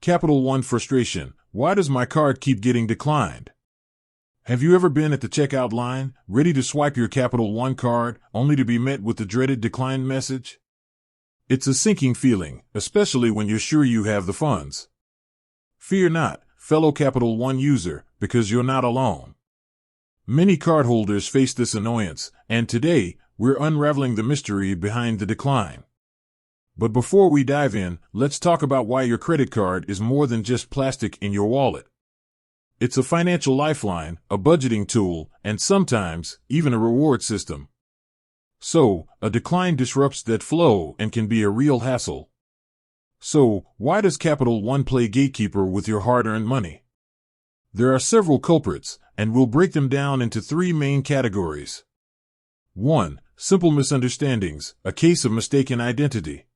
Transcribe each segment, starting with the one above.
Capital One frustration. Why does my card keep getting declined? Have you ever been at the checkout line, ready to swipe your Capital One card, only to be met with the dreaded decline message? It's a sinking feeling, especially when you're sure you have the funds. Fear not, fellow Capital One user, because you're not alone. Many cardholders face this annoyance, and today, we're unraveling the mystery behind the decline. But before we dive in, let's talk about why your credit card is more than just plastic in your wallet. It's a financial lifeline, a budgeting tool, and sometimes, even a reward system. So, a decline disrupts that flow and can be a real hassle. So, why does Capital One play gatekeeper with your hard-earned money? There are several culprits, and we'll break them down into three main categories. 1. Simple misunderstandings, a case of mistaken identity.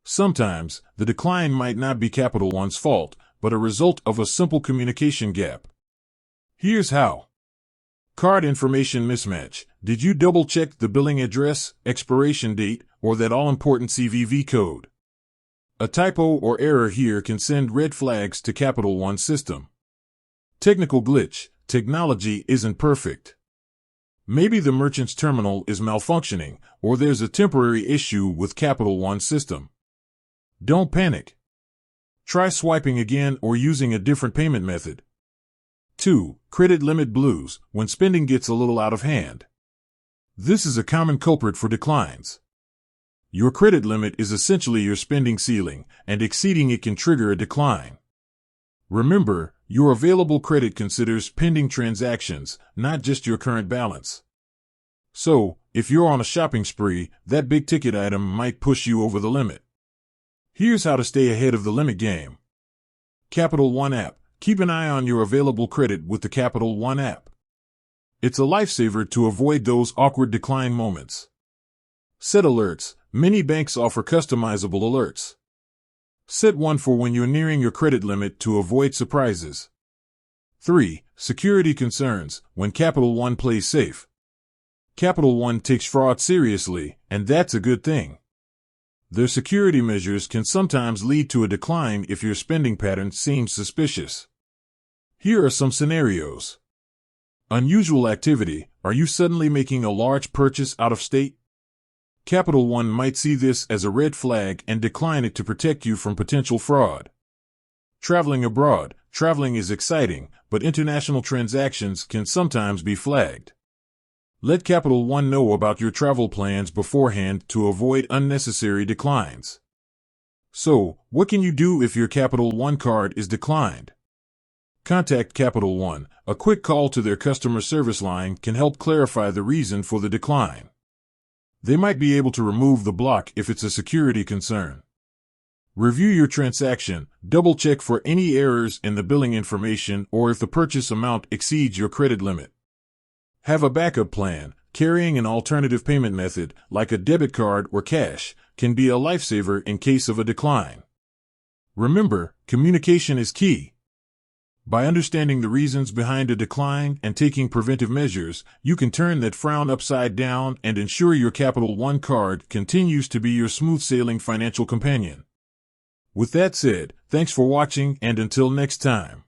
Sometimes, the decline might not be Capital One's fault, but a result of a simple communication gap. Here's how. Card information mismatch. Did you double-check the billing address, expiration date, or that all-important CVV code? A typo or error here can send red flags to Capital One's system. Technical glitch. Technology isn't perfect. Maybe the merchant's terminal is malfunctioning, or there's a temporary issue with Capital One's system. Don't panic. Try swiping again or using a different payment method. 2. Credit limit blues, when spending gets a little out of hand. This is a common culprit for declines. Your credit limit is essentially your spending ceiling, and exceeding it can trigger a decline. Remember, your available credit considers pending transactions, not just your current balance. So, if you're on a shopping spree, that big-ticket item might push you over the limit. Here's how to stay ahead of the limit game. Capital One app. Keep an eye on your available credit with the Capital One app. It's a lifesaver to avoid those awkward decline moments. Set alerts. Many banks offer customizable alerts. Set one for when you're nearing your credit limit to avoid surprises. 3. Security concerns, when Capital One plays safe. Capital One takes fraud seriously, and that's a good thing. Their security measures can sometimes lead to a decline if your spending pattern seems suspicious. Here are some scenarios. Unusual activity. Are you suddenly making a large purchase out of state? Capital One might see this as a red flag and decline it to protect you from potential fraud. Traveling abroad. Traveling is exciting, but international transactions can sometimes be flagged. Let Capital One know about your travel plans beforehand to avoid unnecessary declines. So, what can you do if your Capital One card is declined? Contact Capital One. A quick call to their customer service line can help clarify the reason for the decline. They might be able to remove the block if it's a security concern. Review your transaction. Double-check for any errors in the billing information or if the purchase amount exceeds your credit limit. Have a backup plan. Carrying an alternative payment method, like a debit card or cash, can be a lifesaver in case of a decline. Remember, communication is key. By understanding the reasons behind a decline and taking preventive measures, you can turn that frown upside down and ensure your Capital One card continues to be your smooth-sailing financial companion. With that said, thanks for watching, and until next time.